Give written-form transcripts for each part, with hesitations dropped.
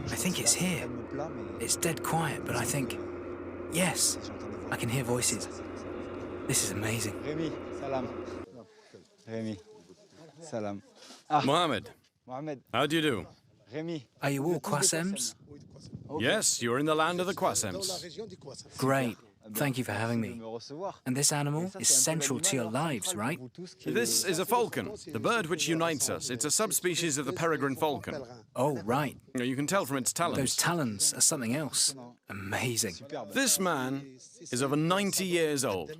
I think it's here. It's dead quiet, but I think... Yes, I can hear voices. This is amazing. Rémi, salam. Rémi, salam. Mohammed, Mohamed, how do you do? Rémi. Are you all Kwasems? Yes, you're in the land of the Kwasems. Great. Thank you for having me. And this animal is central to your lives, right? This is a falcon, the bird which unites us. It's a subspecies of the peregrine falcon. Oh, right. You can tell from its Those talons. talons are something else. Amazing. This man is over 90 years old,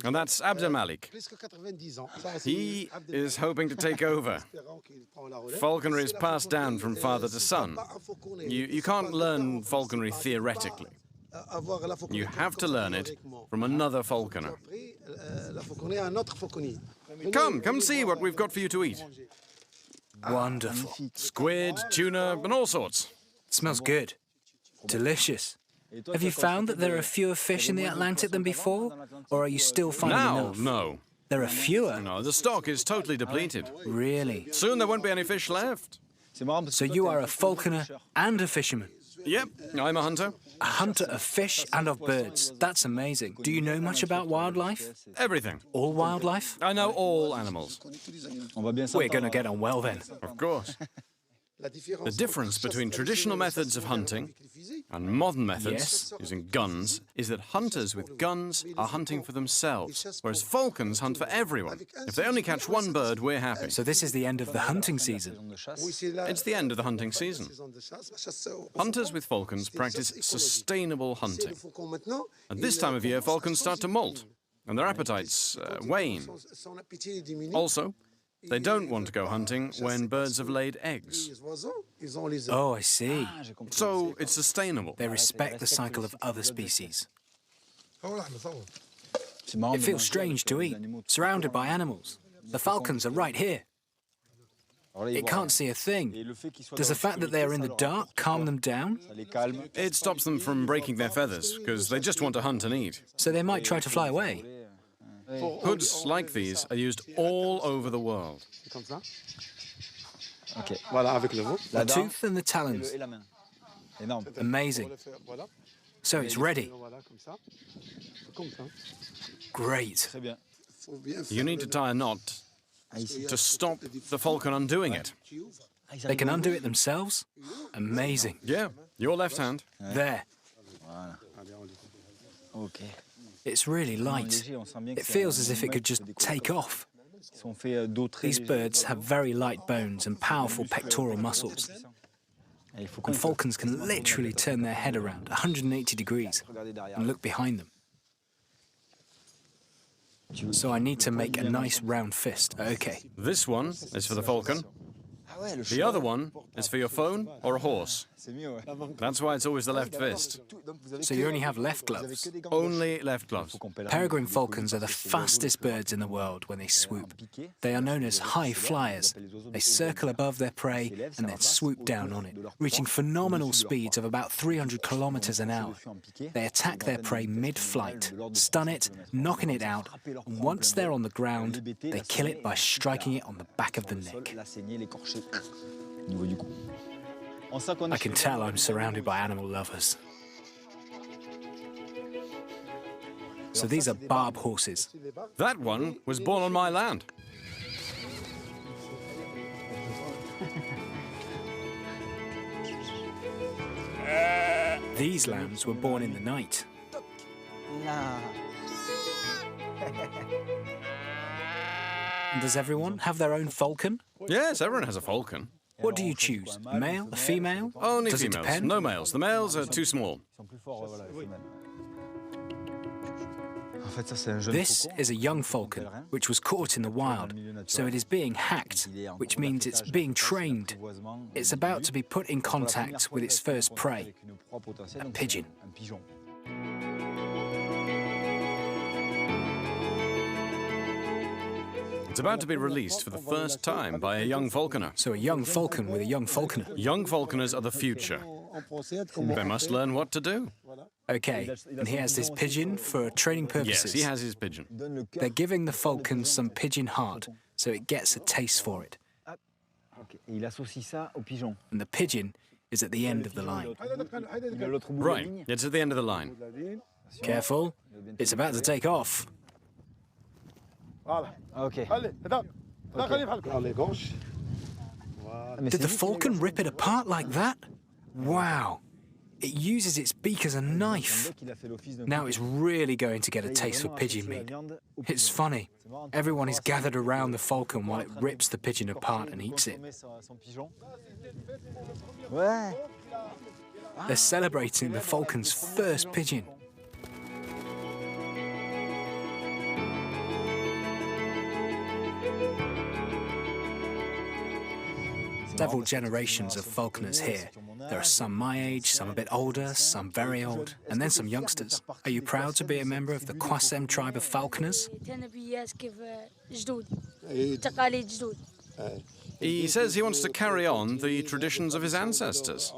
and that's Abd Malik. He is hoping to take over. Falconry is passed down from father to son. You can't learn falconry theoretically. You have to learn it from another falconer. Come and see what we've got for you to eat. Wonderful. Squid, tuna, and all sorts. It smells good. Delicious. Have you found that there are fewer fish in the Atlantic than before? Or are you still finding Now, enough? no. There are fewer? No, the stock is totally depleted. Really? Soon there won't be any fish left. So you are a falconer and a fisherman? Yep, I'm a hunter. A hunter of fish and of birds. That's amazing. Do you know much about wildlife? Everything. All wildlife? I know all animals. We're going to get on well then. Of course. The difference between traditional methods of hunting and modern methods, using guns, is that hunters with guns are hunting for themselves, whereas falcons hunt for everyone. If they only catch one bird, we're happy. So this is the end of the hunting season. It's the end of the hunting season. Hunters with falcons practice sustainable hunting. At this time of year, falcons start to molt, and their appetites wane. Also, they don't want to go hunting when birds have laid eggs. Oh, I see. So it's sustainable. They respect the cycle of other species. It feels strange to eat, surrounded by animals. The falcons are right here. It can't see a thing. Does the fact that they are in the dark calm them down? It stops them from breaking their feathers, because they just want to hunt and eat. So they might try to fly away. Hoods like these are used all over the world. The tooth and the talons. Amazing. So it's ready. Great. You need to tie a knot to stop the falcon undoing it. They can undo it themselves? Amazing. Yeah, your left hand. There. It's really light. It feels as if it could just take off. These birds have very light bones and powerful pectoral muscles. And falcons can literally turn their head around 180 degrees and look behind them. So I need to make a nice round fist. Okay. This one is for the falcon. The other one is for your phone or a horse. That's why it's always the left fist. So you only have left gloves? Only left gloves. Peregrine falcons are the fastest birds in the world when they swoop. They are known as high flyers. They circle above their prey and then swoop down on it, reaching phenomenal speeds of about 300 kilometers an hour. They attack their prey mid-flight, stun it, knocking it out, and once they're on the ground, they kill it by striking it on the back of the neck. I can tell I'm surrounded by animal lovers. So these are barb horses. That one was born on my land. These lambs were born in the night. And does everyone have their own falcon? Yes, everyone has a falcon. What do you choose? A male? A female? Only Does it females. depend? No males. The males are too small. This is a young falcon, which was caught in the wild, so it is being hacked, which means it's being trained. It's about to be put in contact with its first prey, a pigeon. It's about to be released for the first time by a young falconer. So a young falcon with a young falconer. Young falconers are the future. They must learn what to do. Okay, and he has this pigeon for training purposes. Yes, he has his pigeon. They're giving the falcon some pigeon heart, so it gets a taste for it. And the pigeon is at the end of the line. Right, it's at the end of the line. Careful, it's about to take off. Ok. Did the falcon rip it apart like that? Wow. It uses its beak as a knife. Now it's really going to get a taste for pigeon meat. It's funny. Everyone is gathered around the falcon while it rips the pigeon apart and eats it. Ouais. They're celebrating the falcon's first pigeon. Several generations of falconers here. There are some my age, some a bit older, some very old, and then some youngsters. Are you proud to be a member of the Kwasem tribe of falconers? He says he wants to carry on the traditions of his ancestors.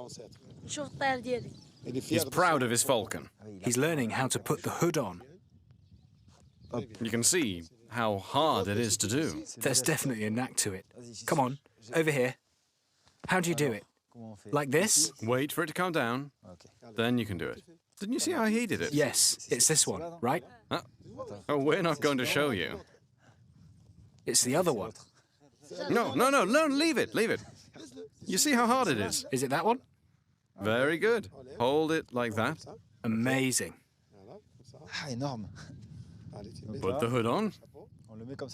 He's proud of his falcon. He's learning how to put the hood on. You can see how hard it is to do. There's definitely a knack to it. Come on, over here. How do you do it? Like this? Wait for it to calm down, then you can do it. Didn't you see how he did it? Yes, it's this one, right? Oh, we're not going to show you. It's the other one. No, leave it. You see how hard it is? Is it that one? Very good. Hold it like that. Amazing. Ah, énorme. Put the hood on.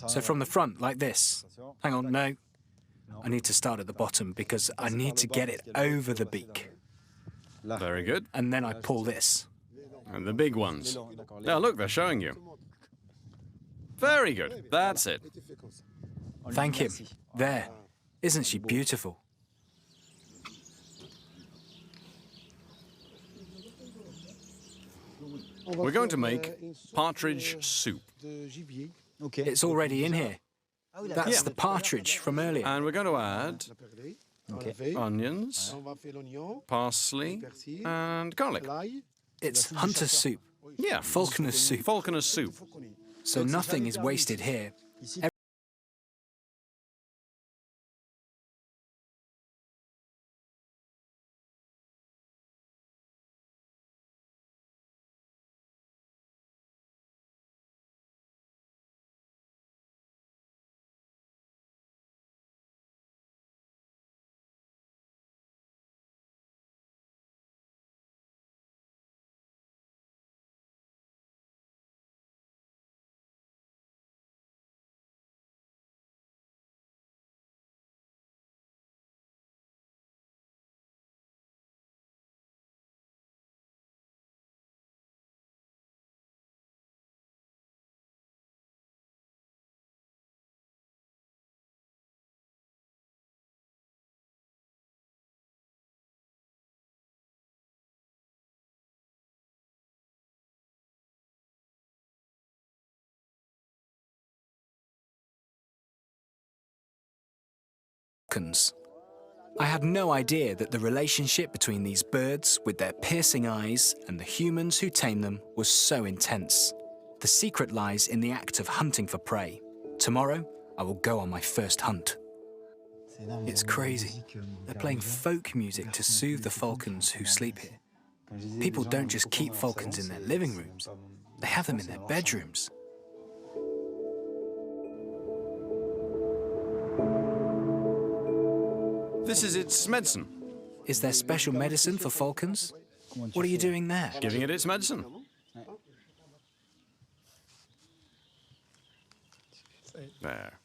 So from the front, like this. Hang on, no. I need to start at the bottom because I need to get it over the beak. Very good. And then I pull this. And the big ones. Now look, they're showing you. Very good. That's it. Thank him. There. Isn't she beautiful? We're going to make partridge soup. It's already in here. That's Yeah. the partridge from earlier. And we're going to add onions, parsley, and garlic. It's hunter's soup. Yeah, Falconer's soup. falconer's soup. So nothing is wasted here. Falcons. I had no idea that the relationship between these birds with their piercing eyes and the humans who tame them was so intense. The secret lies in the act of hunting for prey. Tomorrow, I will go on my first hunt. It's crazy. They're playing folk music to soothe the falcons who sleep here. People don't just keep falcons in their living rooms. They have them in their bedrooms. This is its medicine. Is there special medicine for falcons? What are you doing there? Giving it its medicine. There.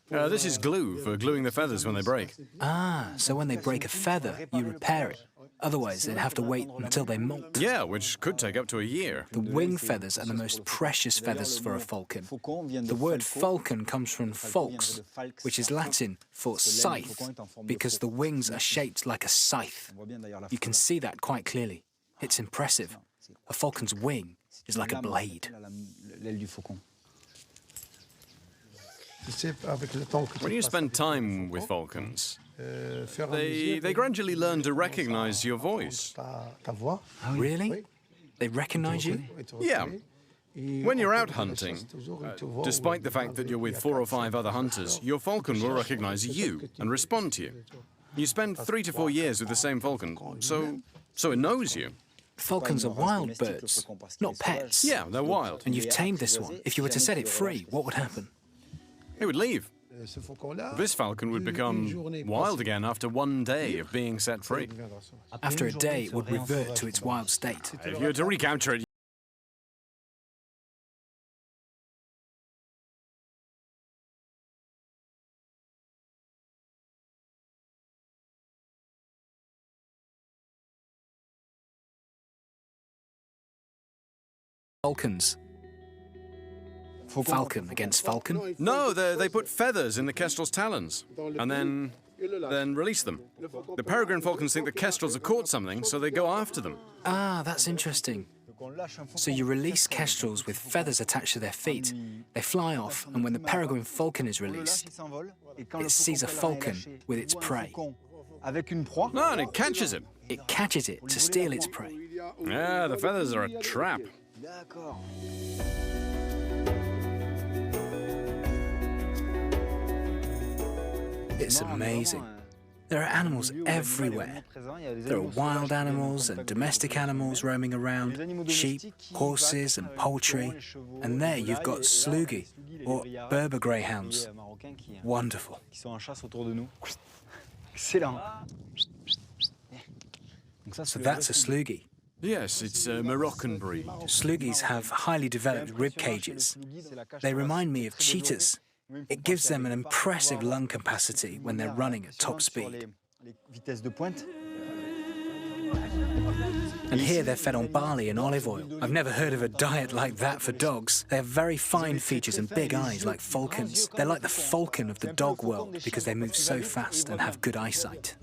This is glue for gluing the feathers when they break. Ah, so when they break a feather, you repair it. Otherwise, they'd have to wait until they molt. Yeah, which could take up to a year. The wing feathers are the most precious feathers for a falcon. The word falcon comes from falx, which is Latin for scythe, because the wings are shaped like a scythe. You can see that quite clearly. It's impressive. A falcon's wing is like a blade. When you spend time with falcons, they gradually learn to recognize your voice. Really? They recognize you? Yeah. When you're out hunting, despite the fact that you're with 4 or 5 other hunters, your falcon will recognize you and respond to you. You spend 3 to 4 years with the same falcon, so it knows you. Falcons are wild birds, not pets. Yeah, they're wild. And you've tamed this one. If you were to set it free, what would happen? It would leave. This falcon would become wild again after 1 day of being set free. After a day, it would revert to its wild state. If you were to recapture it, Falcons. Falcon against falcon? no, they put feathers in the kestrel's talons and then release them. The peregrine falcons think the kestrels have caught something, so they go after them. Ah, that's interesting. So you release kestrels with feathers attached to their feet. They fly off, and when the peregrine falcon is released, it sees a falcon with its prey. No, and it catches it. It catches it to steal its prey. Yeah, the feathers are a trap. It's amazing. There are animals everywhere. There are wild animals and domestic animals roaming around, sheep, horses and poultry. And there you've got slugi, or Berber greyhounds. Wonderful. So that's a slugi. Yes, it's a Moroccan breed. Slugis have highly developed rib cages. They remind me of cheetahs. It gives them an impressive lung capacity when they're running at top speed. And here they're fed on barley and olive oil. I've never heard of a diet like that for dogs. They have very fine features and big eyes like falcons. They're like the falcon of the dog world because they move so fast and have good eyesight.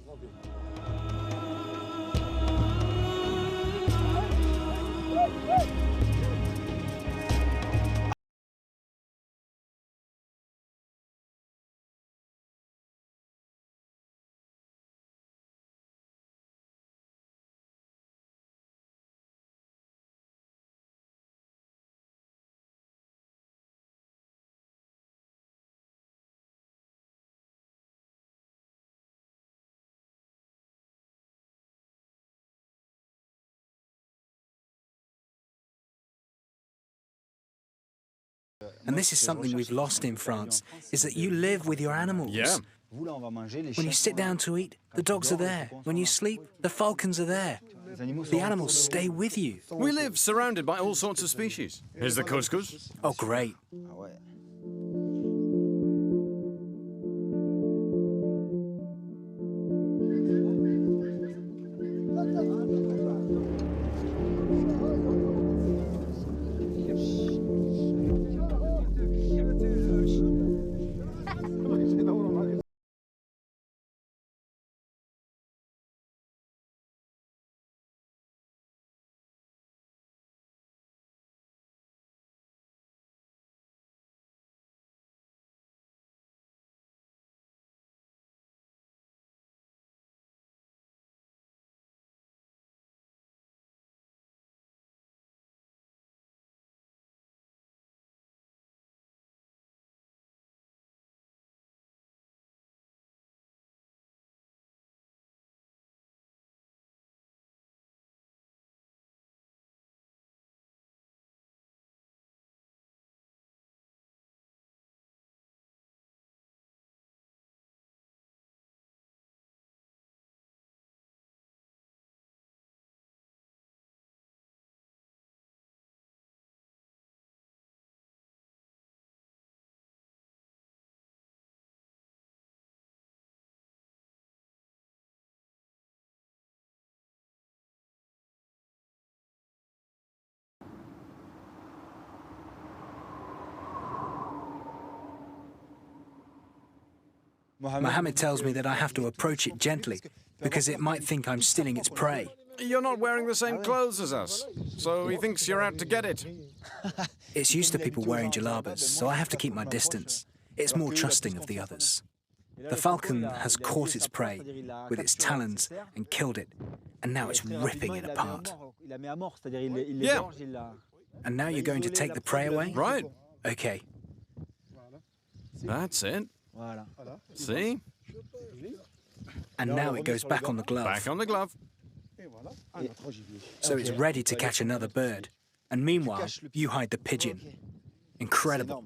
And this is something we've lost in France, is that you live with your animals. Yeah. When you sit down to eat, the dogs are there. When you sleep, the falcons are there. The animals stay with you. We live surrounded by all sorts of species. Here's the couscous. Oh, great. Mohammed tells me that I have to approach it gently because it might think I'm stealing its prey. You're not wearing the same clothes as us, so he thinks you're out to get it. It's used to people wearing jalabas, so I have to keep my distance. It's more trusting of the others. The falcon has caught its prey with its talons and killed it, and now it's ripping it apart. Yeah. And now you're going to take the prey away? Right. Okay. That's it. See? And now it goes back on the glove. Back on the glove. So it's ready to catch another bird. And meanwhile, you hide the pigeon. Incredible.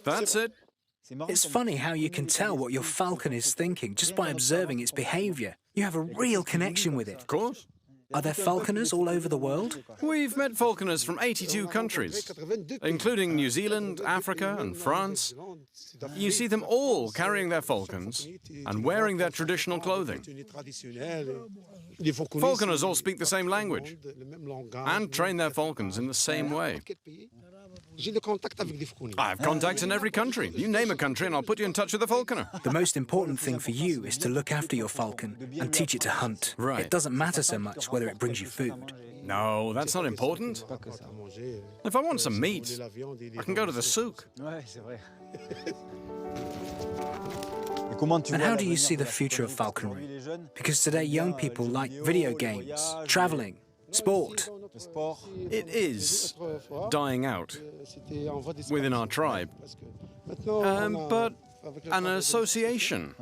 That's it. It's funny how you can tell what your falcon is thinking just by observing its behavior. You have a real connection with it. Of course. Are there falconers all over the world? We've met falconers from 82 countries, including New Zealand, Africa, and France. You see them all carrying their falcons and wearing their traditional clothing. Falconers all speak the same language and train their falcons in the same way. I have contacts in every country. You name a country and I'll put you in touch with a falconer. The most important thing for you is to look after your falcon and teach it to hunt. Right. It doesn't matter so much whether it brings you food. No, that's not important. If I want some meat, I can go to the souk. And how do you see the future of falconry? Because today young people like video games, traveling, sport. It is dying out within our tribe. But an association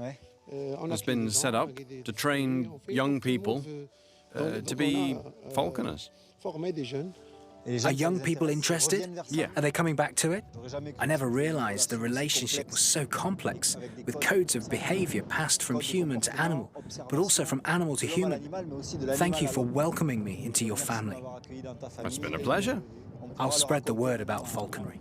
has been set up to train young people to be falconers. Are young people interested? Yeah. Are they coming back to it? I never realized the relationship was so complex, with codes of behavior passed from human to animal, but also from animal to human. Thank you for welcoming me into your family. It's been a pleasure. I'll spread the word about falconry.